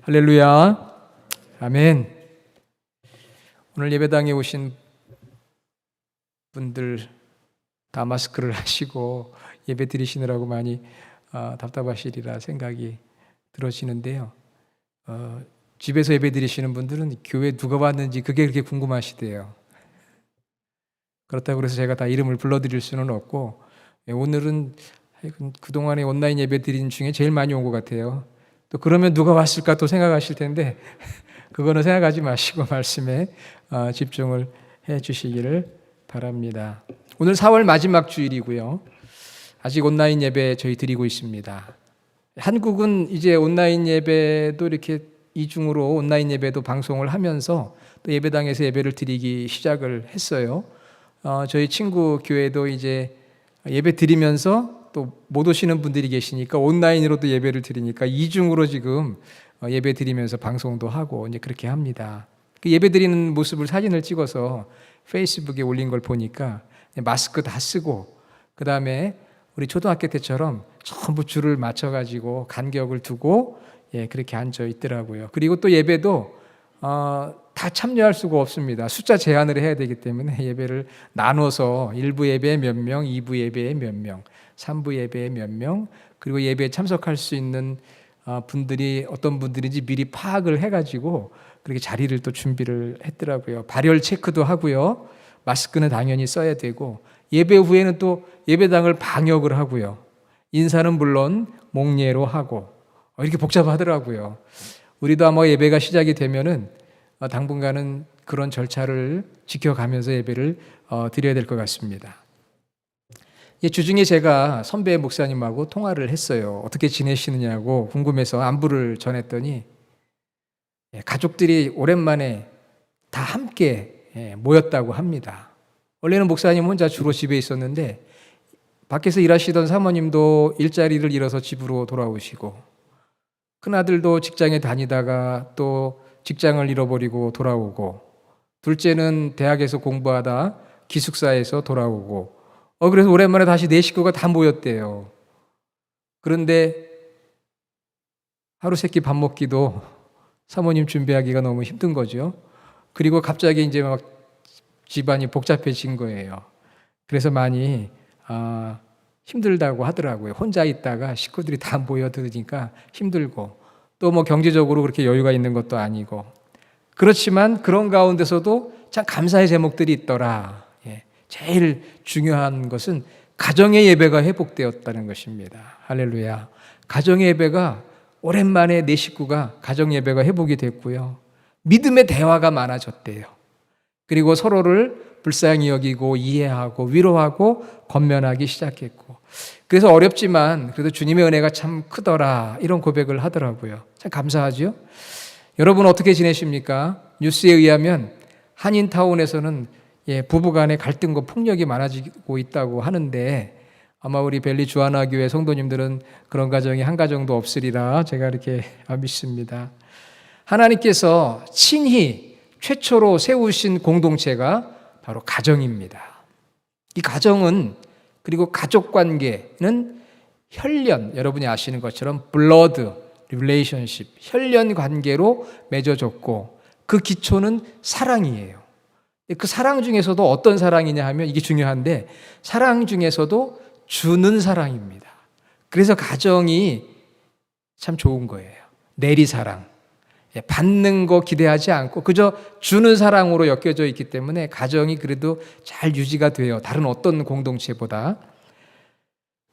할렐루야. 아멘. 오늘 예배당에 오신 분들 다 마스크를 하시고 예배 드리시느라고 많이 답답하시리라 생각이 들어지는데요. 집에서 예배 드리시는 분들은 교회 누가 왔는지 그게 그렇게 궁금하시대요. 그렇다고 해서 제가 다 이름을 불러드릴 수는 없고, 오늘은 그동안에 온라인 예배 드린 중에 제일 많이 온 것 같아요. 또 그러면 누가 왔을까 또 생각하실 텐데 그거는 생각하지 마시고 말씀에 집중을 해 주시기를 바랍니다. 오늘 4월 마지막 주일이고요. 아직 온라인 예배 저희 드리고 있습니다. 한국은 이제 온라인 예배도 이렇게 이중으로 온라인 예배도 방송을 하면서 또 예배당에서 예배를 드리기 시작을 했어요. 저희 친구 교회도 이제 예배 드리면서 또 못 오시는 분들이 계시니까 온라인으로도 예배를 드리니까 이중으로 지금 예배 드리면서 방송도 하고 이제 그렇게 합니다. 그 예배 드리는 모습을 사진을 찍어서 페이스북에 올린 걸 보니까 마스크 다 쓰고 그 다음에 우리 초등학교 때처럼 전부 줄을 맞춰가지고 간격을 두고 그렇게 앉아 있더라고요. 그리고 또 예배도 다 참여할 수가 없습니다. 숫자 제한을 해야 되기 때문에 예배를 나눠서 1부 예배에 몇 명, 2부 예배에 몇 명, 3부 예배에 몇 명, 그리고 예배에 참석할 수 있는 분들이 어떤 분들인지 미리 파악을 해가지고 그렇게 자리를 또 준비를 했더라고요. 발열 체크도 하고요. 마스크는 당연히 써야 되고 예배 후에는 또 예배당을 방역을 하고요. 인사는 물론 목례로 하고 이렇게 복잡하더라고요. 우리도 아마 예배가 시작이 되면은 당분간은 그런 절차를 지켜가면서 예배를 드려야 될 것 같습니다. 주중에 제가 선배 목사님하고 통화를 했어요. 어떻게 지내시느냐고 궁금해서 안부를 전했더니 가족들이 오랜만에 다 함께 모였다고 합니다. 원래는 목사님 혼자 주로 집에 있었는데 밖에서 일하시던 사모님도 일자리를 잃어서 집으로 돌아오시고 큰아들도 직장에 다니다가 또 직장을 잃어버리고 돌아오고 둘째는 대학에서 공부하다 기숙사에서 돌아오고 그래서 오랜만에 다시 네 식구가 다 모였대요. 그런데 하루 세끼 밥 먹기도 사모님 준비하기가 너무 힘든 거죠. 그리고 갑자기 이제 막 집안이 복잡해진 거예요. 그래서 많이 힘들다고 하더라고요. 혼자 있다가 식구들이 다 모여드니까 힘들고 또 뭐 경제적으로 그렇게 여유가 있는 것도 아니고 그렇지만 그런 가운데서도 참 감사의 제목들이 있더라. 제일 중요한 것은 가정의 예배가 회복되었다는 것입니다. 할렐루야. 가정의 예배가 오랜만에 내 식구가 가정 예배가 회복이 됐고요. 믿음의 대화가 많아졌대요. 그리고 서로를 불쌍히 여기고 이해하고 위로하고 권면하기 시작했고 그래서 어렵지만 그래도 주님의 은혜가 참 크더라 이런 고백을 하더라고요. 참 감사하죠. 여러분 어떻게 지내십니까? 뉴스에 의하면 한인타운에서는 부부간의 갈등과 폭력이 많아지고 있다고 하는데 아마 우리 벨리 주하나 교회 성도님들은 그런 가정이 한 가정도 없으리라 제가 이렇게 믿습니다. 하나님께서 친히 최초로 세우신 공동체가 바로 가정입니다. 이 가정은 그리고 가족 관계는 혈연, 여러분이 아시는 것처럼 blood relationship, 혈연 관계로 맺어졌고 그 기초는 사랑이에요. 그 사랑 중에서도 어떤 사랑이냐 하면 이게 중요한데 사랑 중에서도 주는 사랑입니다. 그래서 가정이 참 좋은 거예요. 내리사랑. 받는 거 기대하지 않고 그저 주는 사랑으로 엮여져 있기 때문에 가정이 그래도 잘 유지가 돼요. 다른 어떤 공동체보다.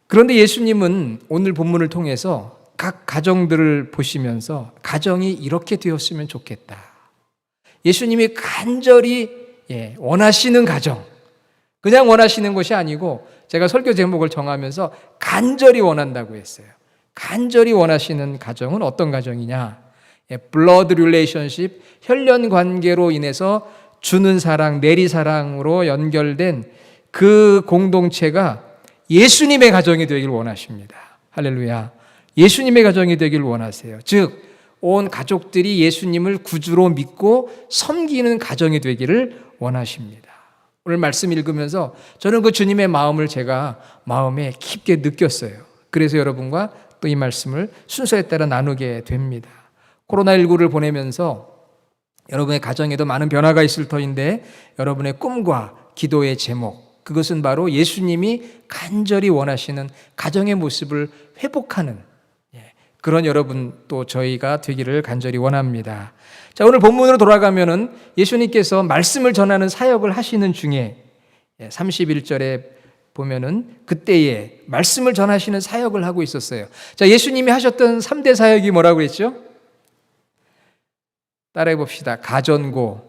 그런데 예수님은 오늘 본문을 통해서 각 가정들을 보시면서 가정이 이렇게 되었으면 좋겠다. 예수님이 간절히 원하시는 가정, 그냥 원하시는 것이 아니고 제가 설교 제목을 정하면서 간절히 원한다고 했어요. 간절히 원하시는 가정은 어떤 가정이냐? blood relationship, 혈연 관계로 인해서 주는 사랑, 내리사랑으로 연결된 그 공동체가 예수님의 가정이 되길 원하십니다. 할렐루야. 예수님의 가정이 되길 원하세요. 즉 온 가족들이 예수님을 구주로 믿고 섬기는 가정이 되기를 원하십니다. 오늘 말씀 읽으면서 저는 그 주님의 마음을 제가 마음에 깊게 느꼈어요. 그래서 여러분과 또 이 말씀을 순서에 따라 나누게 됩니다. 코로나19를 보내면서 여러분의 가정에도 많은 변화가 있을 터인데 여러분의 꿈과 기도의 제목, 그것은 바로 예수님이 간절히 원하시는 가정의 모습을 회복하는 그런 여러분 또 저희가 되기를 간절히 원합니다. 자, 오늘 본문으로 돌아가면은 예수님께서 말씀을 전하는 사역을 하시는 중에 31절에 보면은 그때에 말씀을 전하시는 사역을 하고 있었어요. 자, 예수님이 하셨던 3대 사역이 뭐라고 그랬죠? 따라해 봅시다. 가전고.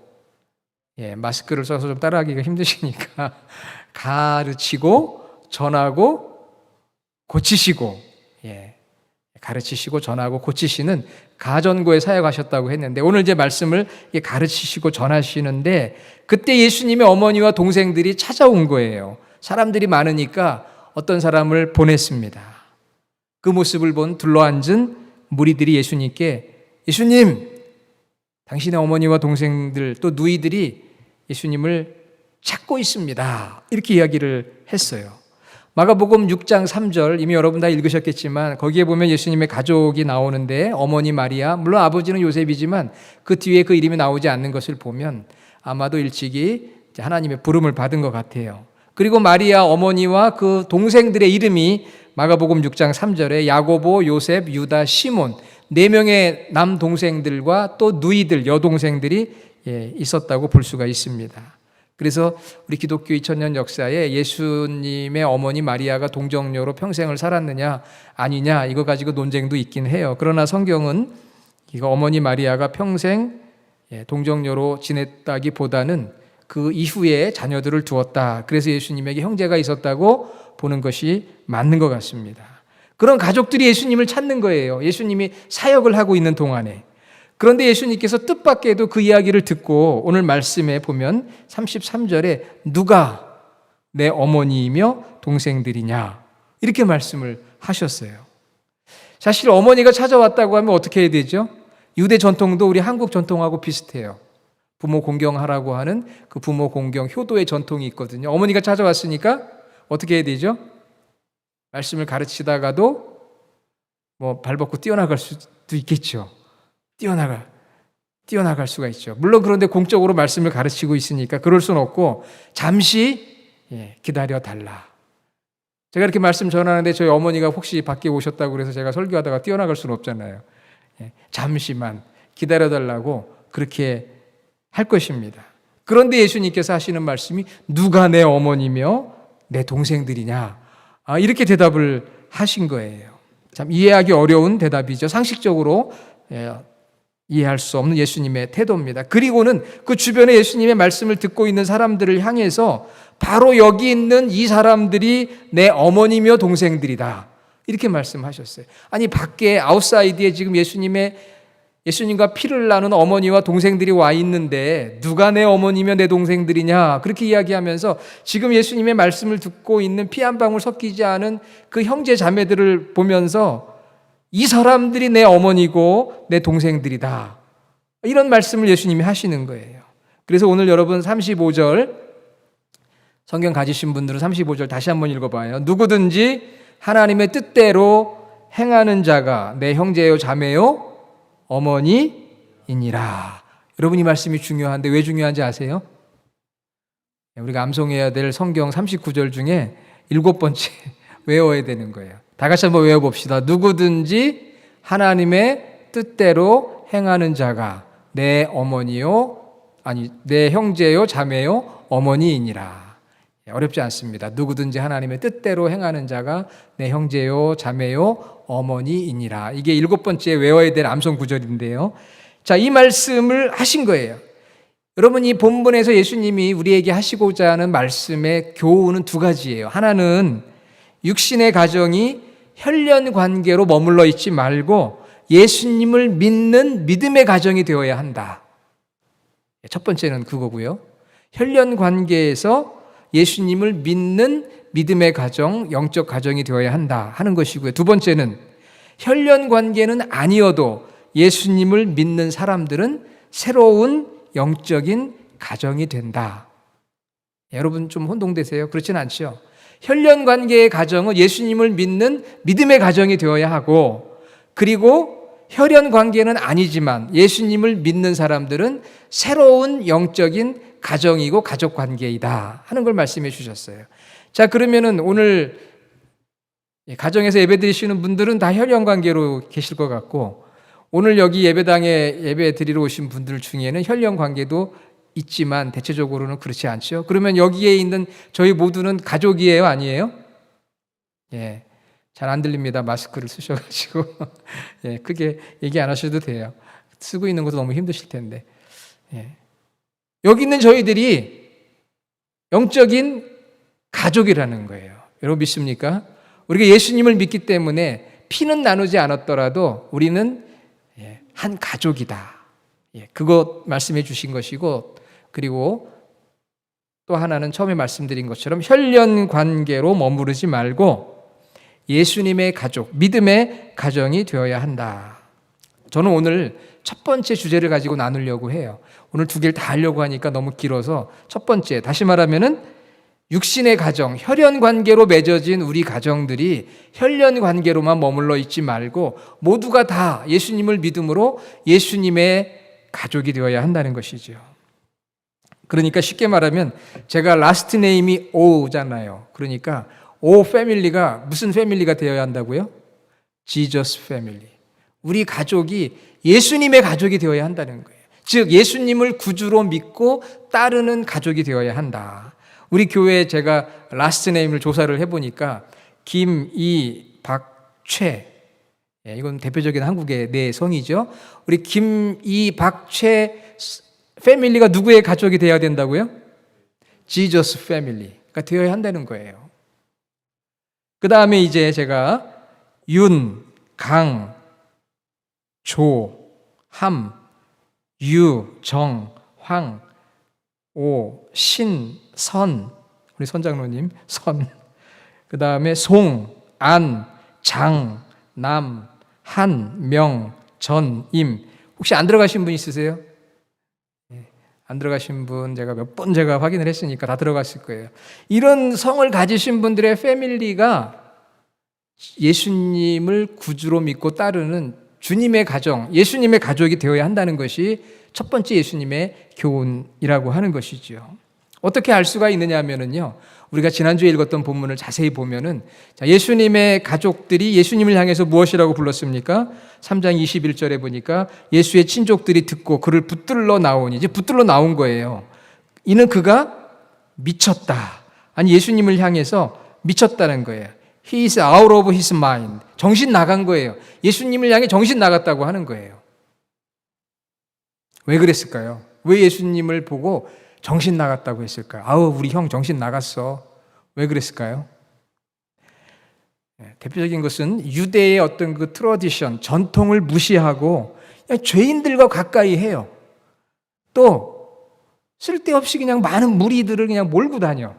마스크를 써서 좀 따라하기가 힘드시니까 가르치고 전하고 고치시고 가르치시고 전하고 고치시는 가전고에 사역하셨다고 했는데 오늘 이제 말씀을 가르치시고 전하시는데 그때 예수님의 어머니와 동생들이 찾아온 거예요. 사람들이 많으니까 어떤 사람을 보냈습니다. 그 모습을 본 둘러앉은 무리들이 예수님께 예수님, 당신의 어머니와 동생들 또 누이들이 예수님을 찾고 있습니다. 이렇게 이야기를 했어요. 마가복음 6장 3절 이미 여러분 다 읽으셨겠지만 거기에 보면 예수님의 가족이 나오는데 어머니 마리아, 물론 아버지는 요셉이지만 그 뒤에 그 이름이 나오지 않는 것을 보면 아마도 일찍이 하나님의 부름을 받은 것 같아요. 그리고 마리아 어머니와 그 동생들의 이름이 마가복음 6장 3절에 야고보, 요셉, 유다, 시몬 4명의 남동생들과 또 누이들, 여동생들이 있었다고 볼 수가 있습니다. 그래서 우리 기독교 2000년 역사에 예수님의 어머니 마리아가 동정녀로 평생을 살았느냐 아니냐 이거 가지고 논쟁도 있긴 해요. 그러나 성경은 이거 어머니 마리아가 평생 동정녀로 지냈다기보다는 그 이후에 자녀들을 두었다. 그래서 예수님에게 형제가 있었다고 보는 것이 맞는 것 같습니다. 그런 가족들이 예수님을 찾는 거예요. 예수님이 사역을 하고 있는 동안에. 그런데 예수님께서 뜻밖에도 그 이야기를 듣고 오늘 말씀에 보면 33절에 누가 내 어머니이며 동생들이냐 이렇게 말씀을 하셨어요. 사실 어머니가 찾아왔다고 하면 어떻게 해야 되죠? 유대 전통도 우리 한국 전통하고 비슷해요. 부모 공경하라고 하는 그 부모 공경 효도의 전통이 있거든요. 어머니가 찾아왔으니까 어떻게 해야 되죠? 말씀을 가르치다가도 발 벗고 뛰어나갈 수도 있겠죠. 뛰어나갈 수가 있죠. 물론 그런데 공적으로 말씀을 가르치고 있으니까 그럴 수는 없고 잠시 기다려 달라. 제가 이렇게 말씀 전하는데 저희 어머니가 혹시 밖에 오셨다고 그래서 제가 설교하다가 뛰어나갈 수는 없잖아요. 잠시만 기다려 달라고 그렇게 할 것입니다. 그런데 예수님께서 하시는 말씀이 누가 내 어머니며 내 동생들이냐 이렇게 대답을 하신 거예요. 참 이해하기 어려운 대답이죠. 상식적으로 이해할 수 없는 예수님의 태도입니다. 그리고는 그 주변에 예수님의 말씀을 듣고 있는 사람들을 향해서 바로 여기 있는 이 사람들이 내 어머니며 동생들이다. 이렇게 말씀하셨어요. 아니 밖에 아웃사이드에 지금 예수님과 피를 나눈 어머니와 동생들이 와 있는데 누가 내 어머니며 내 동생들이냐 그렇게 이야기하면서 지금 예수님의 말씀을 듣고 있는 피 한 방울 섞이지 않은 그 형제 자매들을 보면서 이 사람들이 내 어머니고 내 동생들이다. 이런 말씀을 예수님이 하시는 거예요. 그래서 오늘 여러분 35절 성경 가지신 분들은 35절 다시 한번 읽어봐요. 누구든지 하나님의 뜻대로 행하는 자가 내 형제요 자매요 어머니이니라. 여러분 이 말씀이 중요한데 왜 중요한지 아세요? 우리가 암송해야 될 성경 39절 중에 7번째 외워야 되는 거예요. 다 같이 한번 외워봅시다. 누구든지 하나님의 뜻대로 행하는 자가 내 형제요 자매요 어머니이니라. 어렵지 않습니다. 누구든지 하나님의 뜻대로 행하는 자가 내 형제요 자매요 어머니이니라. 이게 7번째 외워야 될 암송 구절인데요. 자, 이 말씀을 하신 거예요. 여러분 이 본문에서 예수님이 우리에게 하시고자 하는 말씀의 교훈은 2가지예요. 하나는 육신의 가정이 혈연 관계로 머물러 있지 말고 예수님을 믿는 믿음의 가정이 되어야 한다. 첫 번째는 그거고요. 혈연 관계에서 예수님을 믿는 믿음의 가정, 영적 가정이 되어야 한다 하는 것이고요. 2번째는 혈연 관계는 아니어도 예수님을 믿는 사람들은 새로운 영적인 가정이 된다. 여러분 좀 혼동되세요? 그렇진 않죠. 혈연 관계의 가정은 예수님을 믿는 믿음의 가정이 되어야 하고 그리고 혈연 관계는 아니지만 예수님을 믿는 사람들은 새로운 영적인 가정이고 가족 관계이다 하는 걸 말씀해 주셨어요. 자, 그러면은 오늘 가정에서 예배 드리시는 분들은 다 혈연 관계로 계실 것 같고, 오늘 여기 예배당에 예배 드리러 오신 분들 중에는 혈연 관계도 있지만 대체적으로는 그렇지 않죠. 그러면 여기에 있는 저희 모두는 가족이에요, 아니에요? 예. 잘 안 들립니다. 마스크를 쓰셔가지고. 예, 크게 얘기 안 하셔도 돼요. 쓰고 있는 것도 너무 힘드실 텐데. 예. 여기 있는 저희들이 영적인 가족이라는 거예요. 여러분 믿습니까? 우리가 예수님을 믿기 때문에 피는 나누지 않았더라도 우리는 한 가족이다. 그것 말씀해 주신 것이고, 그리고 또 하나는 처음에 말씀드린 것처럼 혈연 관계로 머무르지 말고 예수님의 가족, 믿음의 가정이 되어야 한다. 저는 오늘 첫 번째 주제를 가지고 나누려고 해요. 오늘 두 개를 다 하려고 하니까 너무 길어서 첫 번째, 다시 말하면은 육신의 가정, 혈연 관계로 맺어진 우리 가정들이 혈연 관계로만 머물러 있지 말고 모두가 다 예수님을 믿음으로 예수님의 가족이 되어야 한다는 것이죠. 그러니까 쉽게 말하면 제가 라스트 네임이 O잖아요. 그러니까 O 패밀리가 무슨 패밀리가 되어야 한다고요? 지저스 패밀리. 우리 가족이 예수님의 가족이 되어야 한다는 거예요. 즉 예수님을 구주로 믿고 따르는 가족이 되어야 한다. 우리 교회에 제가 라스트 네임을 조사를 해보니까 김이 박최, 이건 대표적인 한국의 네 성이죠. 우리 김이 박최 패밀리가 누구의 가족이 되어야 된다고요? 지저스 패밀리가 되어야 한다는 거예요. 그 다음에 이제 제가 윤, 강, 조, 함, 유, 정, 황, 오, 신, 선, 우리 선장로님 선, 그 다음에 송, 안, 장, 남, 한, 명, 전, 임. 혹시 안 들어가신 분 있으세요? 안 들어가신 분 제가 몇 번 제가 확인을 했으니까 다 들어갔을 거예요. 이런 성을 가지신 분들의 패밀리가 예수님을 구주로 믿고 따르는 주님의 가정, 예수님의 가족이 되어야 한다는 것이 첫 번째 예수님의 교훈이라고 하는 것이죠. 어떻게 알 수가 있느냐 하면은요, 우리가 지난주에 읽었던 본문을 자세히 보면은, 예수님의 가족들이 예수님을 향해서 무엇이라고 불렀습니까? 3장 21절에 보니까 예수의 친족들이 듣고 그를 붙들러 나오니, 이제 붙들러 나온 거예요. 이는 그가 미쳤다. 아니, 예수님을 향해서 미쳤다는 거예요. He is out of his mind. 정신 나간 거예요. 예수님을 향해 정신 나갔다고 하는 거예요. 왜 그랬을까요? 왜 예수님을 보고 정신 나갔다고 했을까요? 아우, 우리 형 정신 나갔어. 왜 그랬을까요? 대표적인 것은 유대의 어떤 그 트러디션, 전통을 무시하고 그냥 죄인들과 가까이 해요. 또 쓸데없이 그냥 많은 무리들을 그냥 몰고 다녀.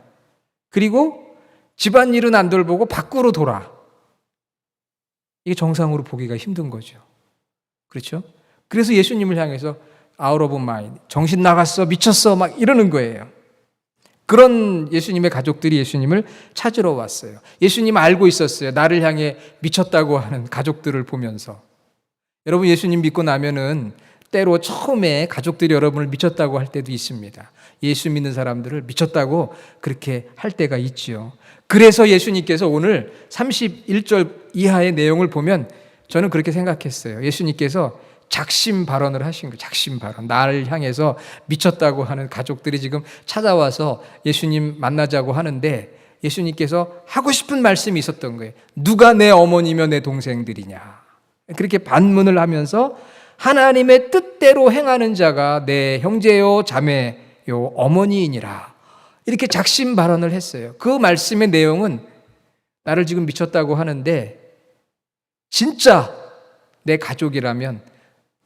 그리고 집안일은 안 돌보고 밖으로 돌아. 이게 정상으로 보기가 힘든 거죠. 그렇죠? 그래서 예수님을 향해서 out of mind, 정신 나갔어, 미쳤어, 막 이러는 거예요. 그런 예수님의 가족들이 예수님을 찾으러 왔어요. 예수님 알고 있었어요. 나를 향해 미쳤다고 하는 가족들을 보면서. 여러분, 예수님 믿고 나면은 때로 처음에 가족들이 여러분을 미쳤다고 할 때도 있습니다. 예수 믿는 사람들을 미쳤다고 그렇게 할 때가 있지요. 그래서 예수님께서 오늘 31절 이하의 내용을 보면 저는 그렇게 생각했어요. 예수님께서 작심 발언을 하신 거예요. 작심 발언. 나를 향해서 미쳤다고 하는 가족들이 지금 찾아와서 예수님 만나자고 하는데 예수님께서 하고 싶은 말씀이 있었던 거예요. 누가 내 어머니며 내 동생들이냐. 그렇게 반문을 하면서 하나님의 뜻대로 행하는 자가 내 형제요 자매요 어머니이니라. 이렇게 작심 발언을 했어요. 그 말씀의 내용은 나를 지금 미쳤다고 하는데 진짜 내 가족이라면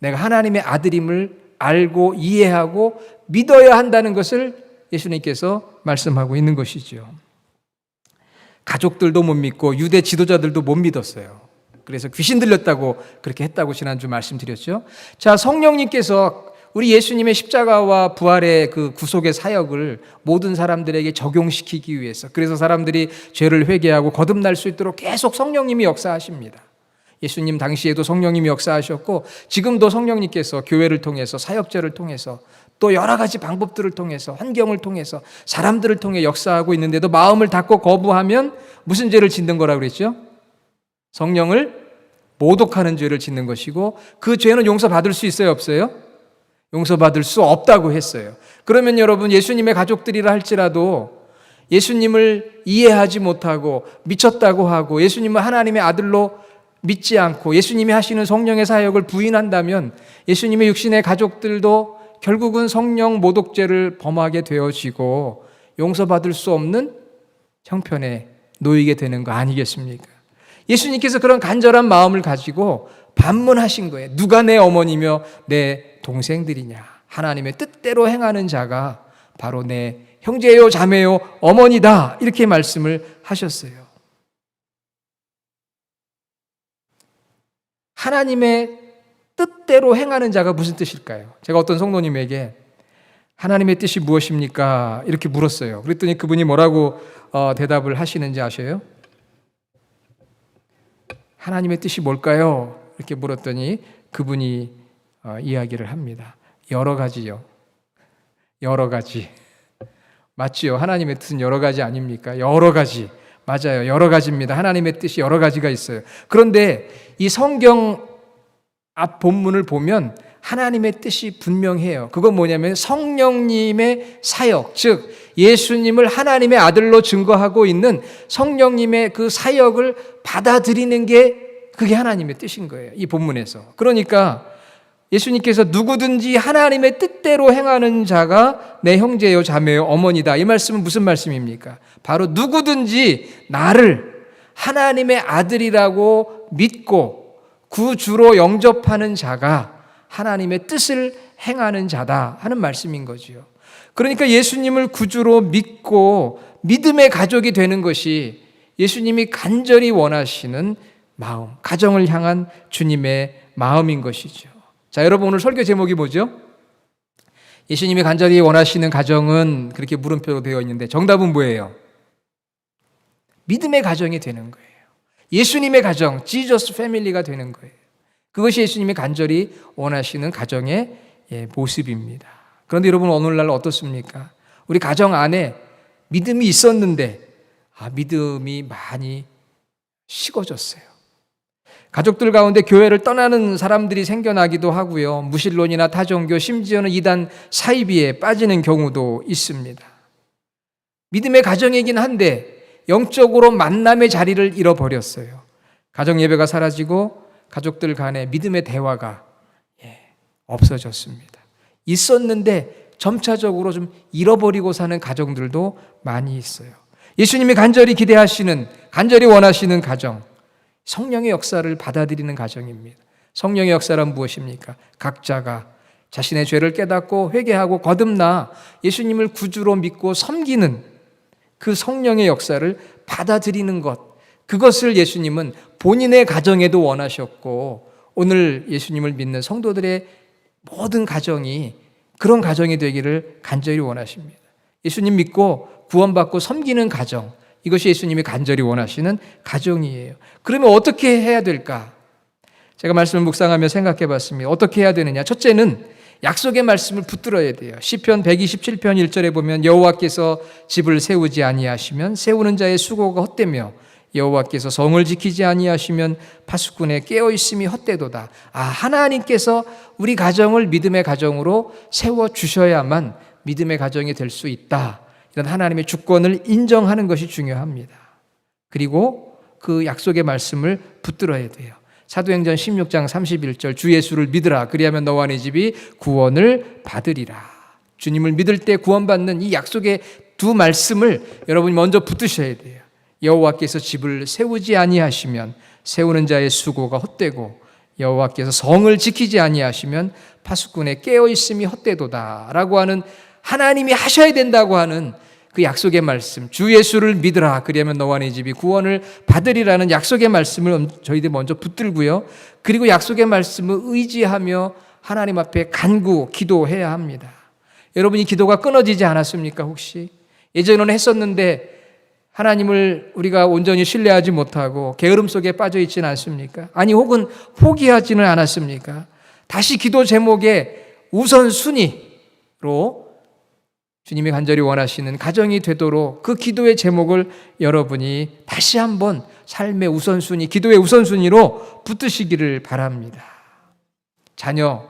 내가 하나님의 아들임을 알고 이해하고 믿어야 한다는 것을 예수님께서 말씀하고 있는 것이죠. 가족들도 못 믿고 유대 지도자들도 못 믿었어요. 그래서 귀신 들렸다고 그렇게 했다고 지난주 말씀드렸죠. 자, 성령님께서 우리 예수님의 십자가와 부활의 그 구속의 사역을 모든 사람들에게 적용시키기 위해서, 그래서 사람들이 죄를 회개하고 거듭날 수 있도록 계속 성령님이 역사하십니다. 예수님 당시에도 성령님이 역사하셨고 지금도 성령님께서 교회를 통해서 사역자를 통해서 또 여러 가지 방법들을 통해서 환경을 통해서 사람들을 통해 역사하고 있는데도 마음을 닫고 거부하면 무슨 죄를 짓는 거라고 그랬죠? 성령을 모독하는 죄를 짓는 것이고 그 죄는 용서받을 수 있어요, 없어요? 용서받을 수 없다고 했어요. 그러면 여러분 예수님의 가족들이라 할지라도 예수님을 이해하지 못하고 미쳤다고 하고 예수님을 하나님의 아들로 믿지 않고 예수님이 하시는 성령의 사역을 부인한다면 예수님의 육신의 가족들도 결국은 성령 모독죄를 범하게 되어지고 용서받을 수 없는 형편에 놓이게 되는 거 아니겠습니까? 예수님께서 그런 간절한 마음을 가지고 반문하신 거예요. 누가 내 어머니며 내 동생들이냐? 하나님의 뜻대로 행하는 자가 바로 내 형제요 자매요 어머니다. 이렇게 말씀을 하셨어요. 하나님의 뜻대로 행하는 자가 무슨 뜻일까요? 제가 어떤 성도님에게 하나님의 뜻이 무엇입니까? 이렇게 물었어요. 그랬더니 그분이 뭐라고 대답을 하시는지 아셔요? 하나님의 뜻이 뭘까요? 이렇게 물었더니 그분이 이야기를 합니다. 여러 가지요. 여러 가지. 맞지요? 하나님의 뜻은 여러 가지 아닙니까? 여러 가지. 맞아요. 여러 가지입니다. 하나님의 뜻이 여러 가지가 있어요. 그런데 이 성경 앞 본문을 보면 하나님의 뜻이 분명해요. 그건 뭐냐면 성령님의 사역, 즉 예수님을 하나님의 아들로 증거하고 있는 성령님의 그 사역을 받아들이는 게 그게 하나님의 뜻인 거예요. 이 본문에서. 그러니까 예수님께서 누구든지 하나님의 뜻대로 행하는 자가 내 형제요 자매요 어머니다. 이 말씀은 무슨 말씀입니까? 바로 누구든지 나를 하나님의 아들이라고 믿고 구주로 영접하는 자가 하나님의 뜻을 행하는 자다 하는 말씀인 거지요. 그러니까 예수님을 구주로 믿고 믿음의 가족이 되는 것이 예수님이 간절히 원하시는 마음, 가정을 향한 주님의 마음인 것이죠. 자, 여러분 오늘 설교 제목이 뭐죠? 예수님이 간절히 원하시는 가정은 그렇게 물음표로 되어 있는데 정답은 뭐예요? 믿음의 가정이 되는 거예요. 예수님의 가정, 지저스 패밀리가 되는 거예요. 그것이 예수님이 간절히 원하시는 가정의 모습입니다. 그런데 여러분 오늘날 어떻습니까? 우리 가정 안에 믿음이 있었는데 믿음이 많이 식어졌어요. 가족들 가운데 교회를 떠나는 사람들이 생겨나기도 하고요. 무신론이나 타종교, 심지어는 이단 사이비에 빠지는 경우도 있습니다. 믿음의 가정이긴 한데 영적으로 만남의 자리를 잃어버렸어요. 가정 예배가 사라지고 가족들 간의 믿음의 대화가 없어졌습니다. 있었는데 점차적으로 좀 잃어버리고 사는 가정들도 많이 있어요. 예수님이 간절히 기대하시는, 간절히 원하시는 가정, 성령의 역사를 받아들이는 가정입니다. 성령의 역사란 무엇입니까? 각자가 자신의 죄를 깨닫고 회개하고 거듭나 예수님을 구주로 믿고 섬기는 그 성령의 역사를 받아들이는 것, 그것을 예수님은 본인의 가정에도 원하셨고 오늘 예수님을 믿는 성도들의 모든 가정이 그런 가정이 되기를 간절히 원하십니다. 예수님 믿고 구원받고 섬기는 가정, 이것이 예수님이 간절히 원하시는 가정이에요. 그러면 어떻게 해야 될까? 제가 말씀을 묵상하며 생각해 봤습니다. 어떻게 해야 되느냐? 첫째는 약속의 말씀을 붙들어야 돼요. 시편 127편 1절에 보면 여호와께서 집을 세우지 아니하시면 세우는 자의 수고가 헛되며 여호와께서 성을 지키지 아니하시면 파수꾼의 깨어있음이 헛되도다. 하나님께서 우리 가정을 믿음의 가정으로 세워주셔야만 믿음의 가정이 될 수 있다. 이런 하나님의 주권을 인정하는 것이 중요합니다. 그리고 그 약속의 말씀을 붙들어야 돼요. 사도행전 16장 31절 주 예수를 믿으라 그리하면 너와 네 집이 구원을 받으리라. 주님을 믿을 때 구원받는 이 약속의 두 말씀을 여러분이 먼저 붙드셔야 돼요. 여호와께서 집을 세우지 아니하시면 세우는 자의 수고가 헛되고 여호와께서 성을 지키지 아니하시면 파수꾼의 깨어있음이 헛되도다 라고 하는 하나님이 하셔야 된다고 하는 그 약속의 말씀, 주 예수를 믿으라 그리하면 너와 네 집이 구원을 받으리라는 약속의 말씀을 저희들 먼저 붙들고요. 그리고 약속의 말씀을 의지하며 하나님 앞에 간구, 기도해야 합니다. 여러분 이 기도가 끊어지지 않았습니까 혹시? 예전에는 했었는데 하나님을 우리가 온전히 신뢰하지 못하고 게으름 속에 빠져 있지는 않습니까? 아니 혹은 포기하지는 않았습니까? 다시 기도 제목의 우선순위로 주님이 간절히 원하시는 가정이 되도록 그 기도의 제목을 여러분이 다시 한번 삶의 우선순위, 기도의 우선순위로 붙드시기를 바랍니다. 자녀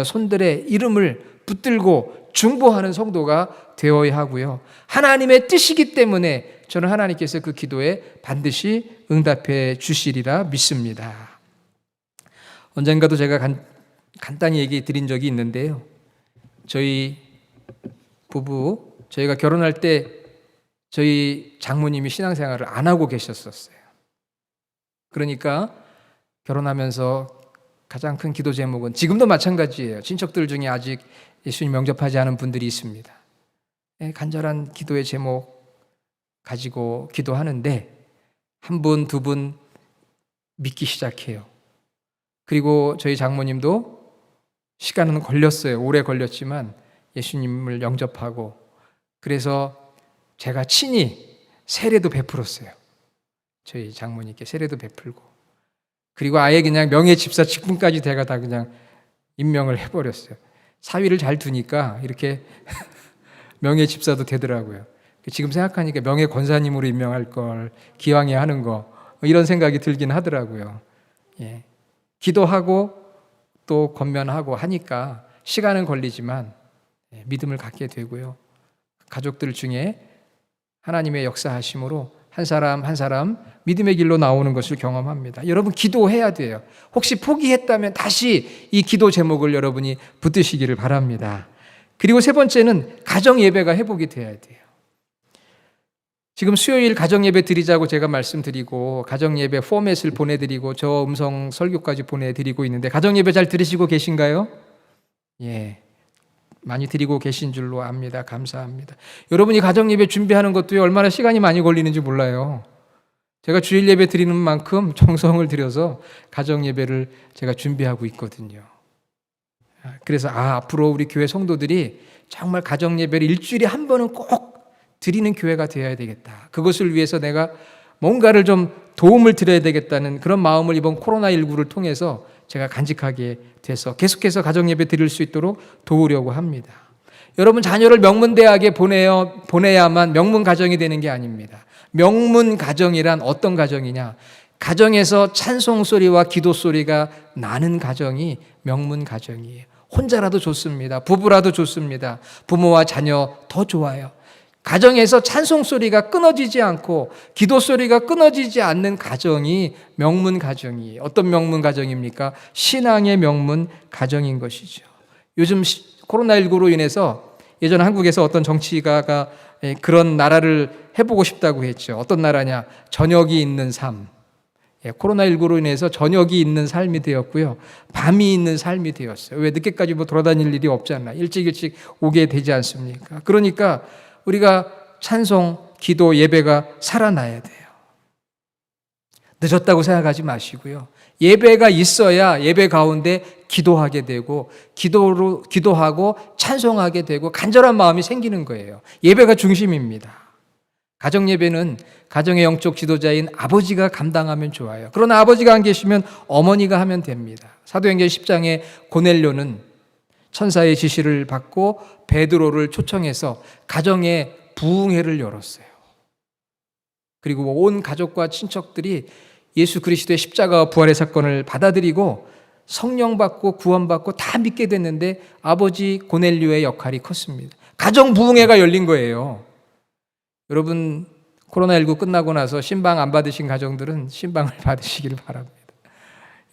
손들의 이름을 붙들고 중보하는 성도가 되어야 하고요. 하나님의 뜻이기 때문에 저는 하나님께서 그 기도에 반드시 응답해 주시리라 믿습니다. 언젠가도 제가 간단히 얘기 드린 적이 있는데요. 저희 부부, 저희가 결혼할 때 저희 장모님이 신앙생활을 안 하고 계셨었어요. 그러니까 결혼하면서 가장 큰 기도 제목은 지금도 마찬가지예요. 친척들 중에 아직 예수님 영접하지 않은 분들이 있습니다. 간절한 기도의 제목 가지고 기도하는데 한 분, 두 분 믿기 시작해요. 그리고 저희 장모님도 시간은 걸렸어요. 오래 걸렸지만 예수님을 영접하고, 그래서 제가 친히 세례도 베풀었어요. 저희 장모님께 세례도 베풀고, 그리고 아예 그냥 명예집사 직분까지 제가 다 그냥 임명을 해버렸어요. 사위를 잘 두니까 이렇게 명예집사도 되더라고요. 지금 생각하니까 명예권사님으로 임명할 걸, 기왕에 하는 거, 이런 생각이 들긴 하더라고요. 예. 기도하고 또 권면하고 하니까 시간은 걸리지만 믿음을 갖게 되고요. 가족들 중에 하나님의 역사하심으로 한 사람 한 사람 믿음의 길로 나오는 것을 경험합니다. 여러분 기도해야 돼요. 혹시 포기했다면 다시 이 기도 제목을 여러분이 붙드시기를 바랍니다. 그리고 세 번째는 가정 예배가 회복이 돼야 돼요. 지금 수요일 가정 예배 드리자고 제가 말씀드리고 가정 예배 포맷을 보내드리고 저 음성 설교까지 보내드리고 있는데 가정 예배 잘 들으시고 계신가요? 예. 많이 드리고 계신 줄로 압니다. 감사합니다. 여러분이 가정 예배 준비하는 것도 얼마나 시간이 많이 걸리는지 몰라요. 제가 주일 예배 드리는 만큼 정성을 들여서 가정 예배를 제가 준비하고 있거든요. 그래서 앞으로 우리 교회 성도들이 정말 가정 예배를 일주일에 한 번은 꼭 드리는 교회가 되어야 되겠다. 그것을 위해서 내가 뭔가를 좀 도움을 드려야 되겠다는 그런 마음을 이번 코로나19를 통해서 제가 간직하게 돼서 계속해서 가정예배 드릴 수 있도록 도우려고 합니다. 여러분 자녀를 명문대학에 보내야만 명문가정이 되는 게 아닙니다. 명문가정이란 어떤 가정이냐? 가정에서 찬송소리와 기도소리가 나는 가정이 명문가정이에요. 혼자라도 좋습니다. 부부라도 좋습니다. 부모와 자녀 더 좋아요. 가정에서 찬송소리가 끊어지지 않고 기도소리가 끊어지지 않는 가정이 명문가정이에요. 어떤 명문가정입니까? 신앙의 명문가정인 것이죠. 요즘 코로나19로 인해서 예전 한국에서 어떤 정치가가 그런 나라를 해보고 싶다고 했죠. 어떤 나라냐? 저녁이 있는 삶. 코로나19로 인해서 저녁이 있는 삶이 되었고요. 밤이 있는 삶이 되었어요. 왜 늦게까지 돌아다닐 일이 없잖아요. 일찍 오게 되지 않습니까? 그러니까 우리가 찬송, 기도, 예배가 살아나야 돼요. 늦었다고 생각하지 마시고요. 예배가 있어야 예배 가운데 기도하게 되고 기도하고 찬송하게 되고 간절한 마음이 생기는 거예요. 예배가 중심입니다. 가정 예배는 가정의 영적 지도자인 아버지가 감당하면 좋아요. 그러나 아버지가 안 계시면 어머니가 하면 됩니다. 사도행전 10장에 고넬료는 천사의 지시를 받고 베드로를 초청해서 가정에 부흥회를 열었어요. 그리고 온 가족과 친척들이 예수 그리스도의 십자가와 부활의 사건을 받아들이고 성령 받고 구원받고 다 믿게 됐는데 아버지 고넬료의 역할이 컸습니다. 가정 부흥회가 열린 거예요. 여러분 코로나19 끝나고 나서 신방 안 받으신 가정들은 신방을 받으시기를 바랍니다.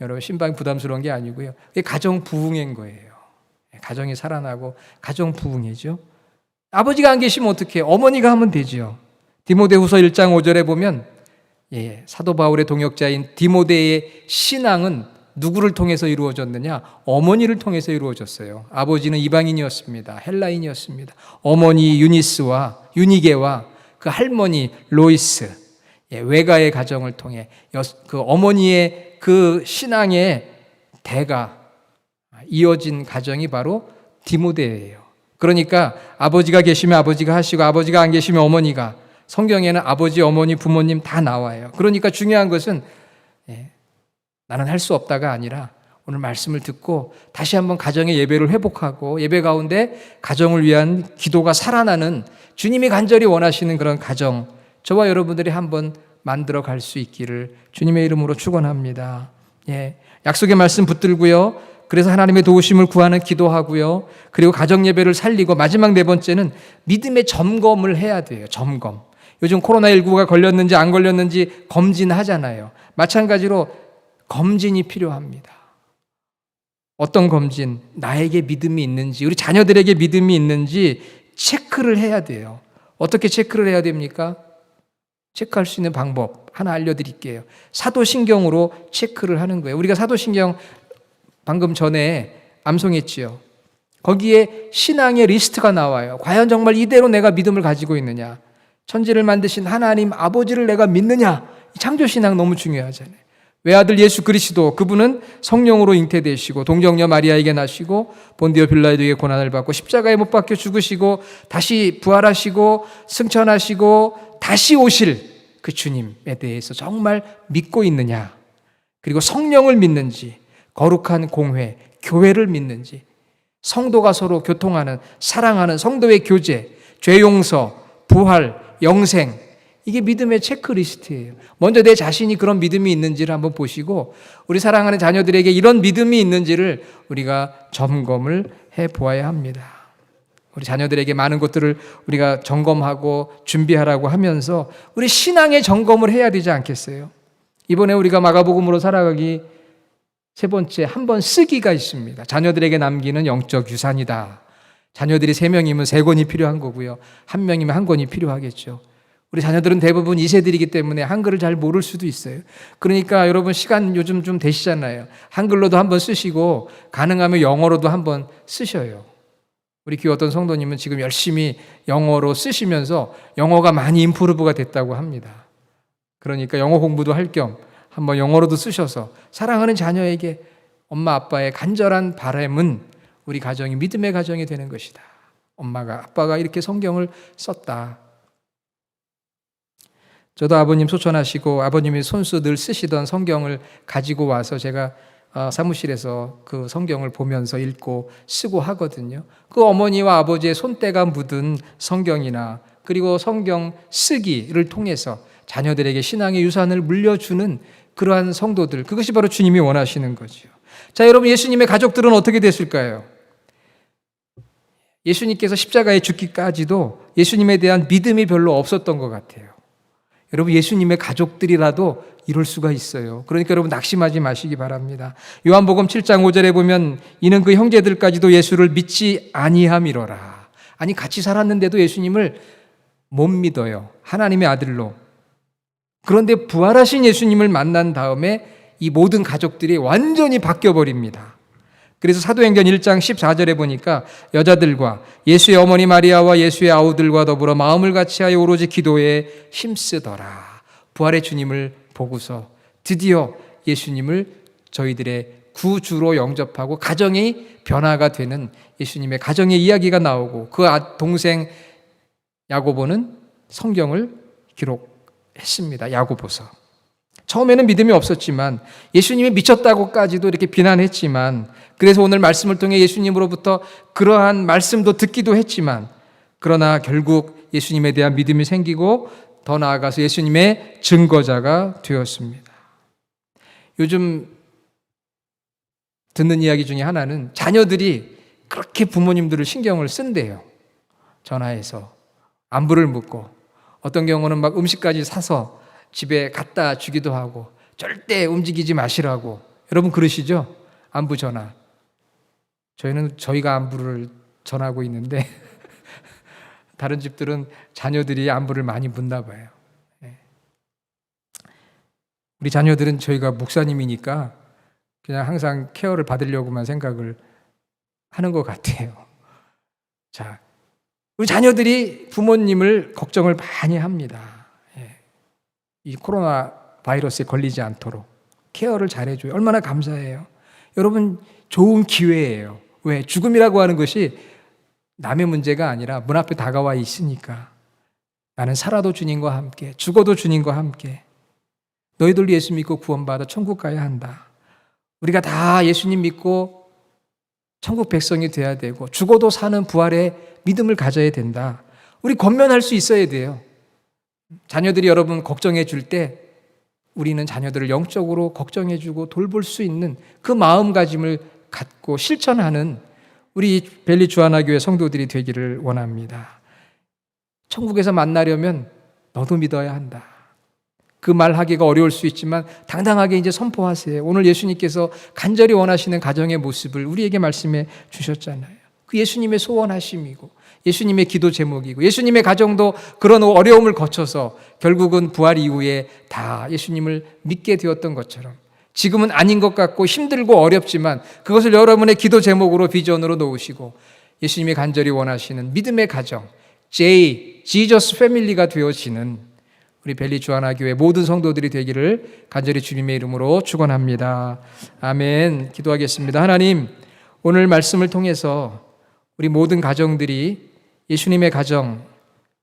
여러분 신방 부담스러운 게 아니고요. 이게 가정 부흥회인 거예요. 가정이 살아나고 가정 부흥회죠. 아버지가 안 계시면 어떻게 해요? 어머니가 하면 되죠. 디모데후서 1장 5절에 보면 사도 바울의 동역자인 디모데의 신앙은 누구를 통해서 이루어졌느냐? 어머니를 통해서 이루어졌어요. 아버지는 이방인이었습니다. 헬라인이었습니다. 어머니 유니게와 그 할머니 로이스, 외가의 가정을 통해 그 어머니의 그 신앙의 대가 이어진 가정이 바로 디모데예요. 그러니까 아버지가 계시면 아버지가 하시고 아버지가 안 계시면 어머니가, 성경에는 아버지, 어머니, 부모님 다 나와요. 그러니까 중요한 것은 나는 할 수 없다가 아니라 오늘 말씀을 듣고 다시 한번 가정의 예배를 회복하고 예배 가운데 가정을 위한 기도가 살아나는 주님이 간절히 원하시는 그런 가정, 저와 여러분들이 한번 만들어 갈 수 있기를 주님의 이름으로 축원합니다. 약속의 말씀 붙들고요. 그래서 하나님의 도우심을 구하는 기도하고요. 그리고 가정 예배를 살리고 마지막 네 번째는 믿음의 점검을 해야 돼요. 점검. 요즘 코로나19가 걸렸는지 안 걸렸는지 검진하잖아요. 마찬가지로 검진이 필요합니다. 어떤 검진? 나에게 믿음이 있는지, 우리 자녀들에게 믿음이 있는지 체크를 해야 돼요. 어떻게 체크를 해야 됩니까? 체크할 수 있는 방법 하나 알려드릴게요. 사도신경으로 체크를 하는 거예요. 우리가 사도신경 방금 전에 암송했지요. 거기에 신앙의 리스트가 나와요. 과연 정말 이대로 내가 믿음을 가지고 있느냐? 천지를 만드신 하나님 아버지를 내가 믿느냐? 창조신앙 너무 중요하잖아요. 외아들 예수 그리스도, 그분은 성령으로 잉태되시고 동정녀 마리아에게 나시고 본디오 빌라도에게 고난을 받고 십자가에 못 박혀 죽으시고 다시 부활하시고 승천하시고 다시 오실 그 주님에 대해서 정말 믿고 있느냐? 그리고 성령을 믿는지, 거룩한 공회, 교회를 믿는지, 성도가 서로 교통하는, 사랑하는 성도의 교제, 죄 용서, 부활, 영생, 이게 믿음의 체크리스트예요. 먼저 내 자신이 그런 믿음이 있는지를 한번 보시고 우리 사랑하는 자녀들에게 이런 믿음이 있는지를 우리가 점검을 해보아야 합니다. 우리 자녀들에게 많은 것들을 우리가 점검하고 준비하라고 하면서 우리 신앙의 점검을 해야 되지 않겠어요? 이번에 우리가 마가복음으로 살아가기 세 번째, 한번 쓰기가 있습니다. 자녀들에게 남기는 영적 유산이다. 자녀들이 3명이면 3권이 필요한 거고요. 1명이면 1권이 필요하겠죠. 우리 자녀들은 대부분 2세들이기 때문에 한글을 잘 모를 수도 있어요. 그러니까 여러분 시간 요즘 좀 되시잖아요. 한글로도 한번 쓰시고 가능하면 영어로도 한번 쓰셔요. 우리 교회 어떤 성도님은 지금 열심히 영어로 쓰시면서 영어가 많이 임프루브가 됐다고 합니다. 그러니까 영어 공부도 할 겸 한번 영어로도 쓰셔서 사랑하는 자녀에게 엄마 아빠의 간절한 바람은 우리 가정이 믿음의 가정이 되는 것이다. 엄마가 아빠가 이렇게 성경을 썼다. 저도 아버님 소천하시고 아버님이 손수 늘 쓰시던 성경을 가지고 와서 제가 사무실에서 그 성경을 보면서 읽고 쓰고 하거든요. 그 어머니와 아버지의 손때가 묻은 성경이나 그리고 성경 쓰기를 통해서 자녀들에게 신앙의 유산을 물려주는 그러한 성도들, 그것이 바로 주님이 원하시는 거죠. 자, 여러분, 예수님의 가족들은 어떻게 됐을까요? 예수님께서 십자가에 죽기까지도 예수님에 대한 믿음이 별로 없었던 것 같아요. 여러분, 예수님의 가족들이라도 이럴 수가 있어요. 그러니까 여러분 낙심하지 마시기 바랍니다. 요한복음 7장 5절에 보면 이는 그 형제들까지도 예수를 믿지 아니함이로라. 아니, 같이 살았는데도 예수님을 못 믿어요. 하나님의 아들로. 그런데 부활하신 예수님을 만난 다음에 이 모든 가족들이 완전히 바뀌어버립니다. 그래서 사도행전 1장 14절에 보니까 여자들과 예수의 어머니 마리아와 예수의 아우들과 더불어 마음을 같이하여 오로지 기도에 힘쓰더라. 부활의 주님을 보고서 드디어 예수님을 저희들의 구주로 영접하고 가정이 변화가 되는 예수님의 가정의 이야기가 나오고 그 동생 야고보는 성경을 기록했습니다. 야고보서. 처음에는 믿음이 없었지만 예수님이 미쳤다고까지도 이렇게 비난했지만 그래서 오늘 말씀을 통해 예수님으로부터 그러한 말씀도 듣기도 했지만 그러나 결국 예수님에 대한 믿음이 생기고 더 나아가서 예수님의 증거자가 되었습니다. 요즘 듣는 이야기 중에 하나는 자녀들이 그렇게 부모님들을 신경을 쓴대요. 전화해서 안부를 묻고 어떤 경우는 막 음식까지 사서 집에 갖다 주기도 하고 절대 움직이지 마시라고. 여러분 그러시죠? 안부 전화. 저희가 안부를 전하고 있는데 다른 집들은 자녀들이 안부를 많이 묻나 봐요. 우리 자녀들은 저희가 목사님이니까 그냥 항상 케어를 받으려고만 생각을 하는 것 같아요. 자, 우리 자녀들이 부모님을 걱정을 많이 합니다. 이 코로나 바이러스에 걸리지 않도록 케어를 잘해줘요. 얼마나 감사해요. 여러분 좋은 기회예요. 왜? 죽음이라고 하는 것이 남의 문제가 아니라 문 앞에 다가와 있으니까. 나는 살아도 주님과 함께, 죽어도 주님과 함께. 너희들도 예수 믿고 구원받아 천국 가야 한다. 우리가 다 예수님 믿고 천국 백성이 돼야 되고 죽어도 사는 부활의 믿음을 가져야 된다. 우리 권면할 수 있어야 돼요. 자녀들이 여러분 걱정해 줄 때 우리는 자녀들을 영적으로 걱정해 주고 돌볼 수 있는 그 마음가짐을 갖고 실천하는 우리 벨리 주하나교회 성도들이 되기를 원합니다. 천국에서 만나려면 너도 믿어야 한다. 그 말 하기가 어려울 수 있지만 당당하게 이제 선포하세요. 오늘 예수님께서 간절히 원하시는 가정의 모습을 우리에게 말씀해 주셨잖아요. 그 예수님의 소원하심이고 예수님의 기도 제목이고 예수님의 가정도 그런 어려움을 거쳐서 결국은 부활 이후에 다 예수님을 믿게 되었던 것처럼 지금은 아닌 것 같고 힘들고 어렵지만 그것을 여러분의 기도 제목으로 비전으로 놓으시고 예수님이 간절히 원하시는 믿음의 가정, 지저스 패밀리가 되어지는 우리 벨리 주하나교회 모든 성도들이 되기를 간절히 주님의 이름으로 축원합니다. 아멘. 기도하겠습니다. 하나님, 오늘 말씀을 통해서 우리 모든 가정들이 예수님의 가정,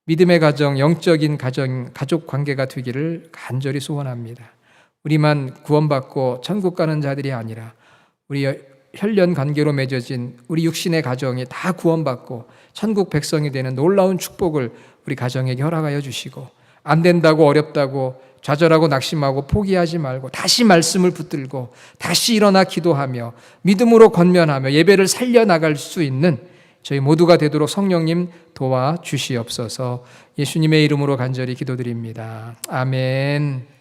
믿음의 가정, 영적인 가정, 가족 관계가 되기를 간절히 소원합니다. 우리만 구원받고 천국 가는 자들이 아니라 우리 혈연 관계로 맺어진 우리 육신의 가정이 다 구원받고 천국 백성이 되는 놀라운 축복을 우리 가정에게 허락하여 주시고 안 된다고 어렵다고 좌절하고 낙심하고 포기하지 말고 다시 말씀을 붙들고 다시 일어나 기도하며 믿음으로 권면하며 예배를 살려나갈 수 있는 저희 모두가 되도록 성령님 도와주시옵소서. 예수님의 이름으로 간절히 기도드립니다. 아멘.